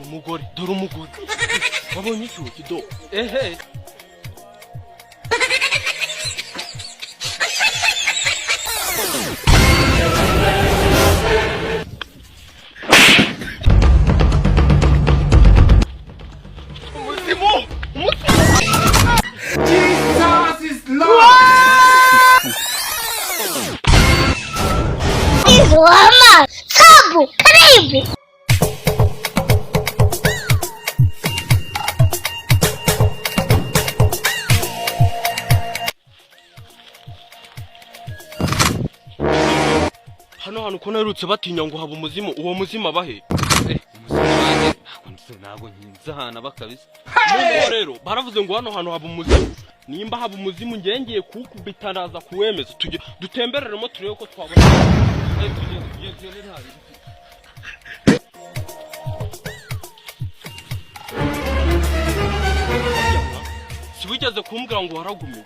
umugore dore umugore wabonye icyuho kido ehe Jesus is Lord. Mama, sabu, karibu. hano ko narutse batinya ngo haba umuzimu uwo muzimu abahe ntabwo nzahana bakabisa rero baravuze ngo hano haba umuzimu nimba haba umuzimu ngengeye kukubita naza kuwemeza dutembereremo turebe ko twabona sibigeze kumbwira ngo waragumiwe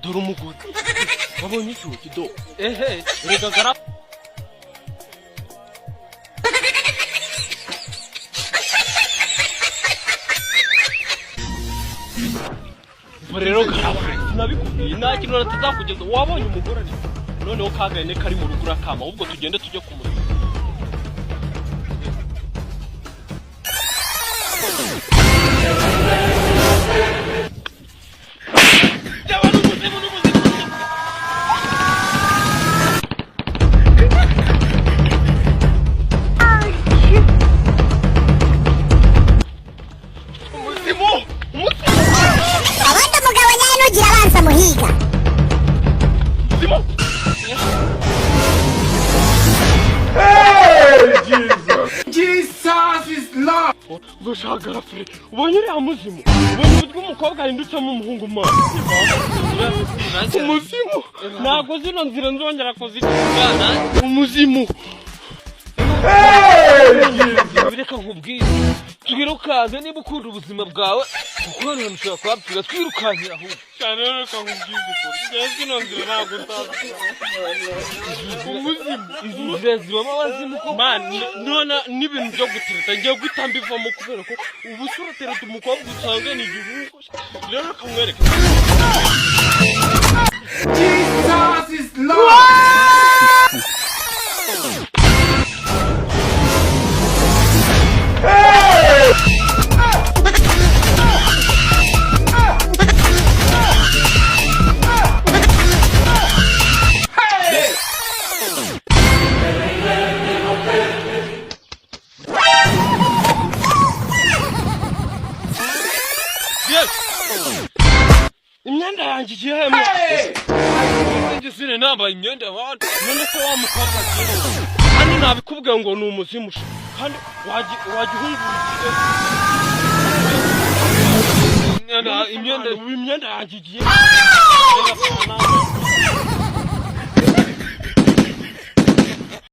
dore umugore wabonye icyuho kido ehe rega gara rero garafure sinabikubwiye nta kintu natazakugeza wabonye umugore ari noneho kagane kari mu rugo urakama ahubwo tugende tujye kumurika Muhiga. Hey, Jesus! Jesus is Lord. Gushaka free. Ubonye uri amuzimu. Ubonye ubwo umukobwa ahindutsemo umuhungu mwana. Umuzimu. Nago zino nzira nzongera kuzitugana. Umuzimu. Hey, Jesus! bireka nkubwire twirukanze niba ukunda ubuzima bwawe kuko hano nshobora kwapfira twirukankira ahubwo cyane reka nkubwize ukuri njye zino nzira ntabwo utazi umuzimu izi nzira zibamo abazimu ko none n'ibintu byo gutereta ngiye guhita mbivamo kubera ko ubu se uratereta umukobwa usanga ni igihugu rero reka mwereke Jesus is Lord. imyenda yanjye igiye hemwe njye sine nambaye imyenda y'abandi none se wa mukobwa agiye hano nabikubwiye ngo ni umuzimu kandi wajya imyenda imyenda yanjye igiye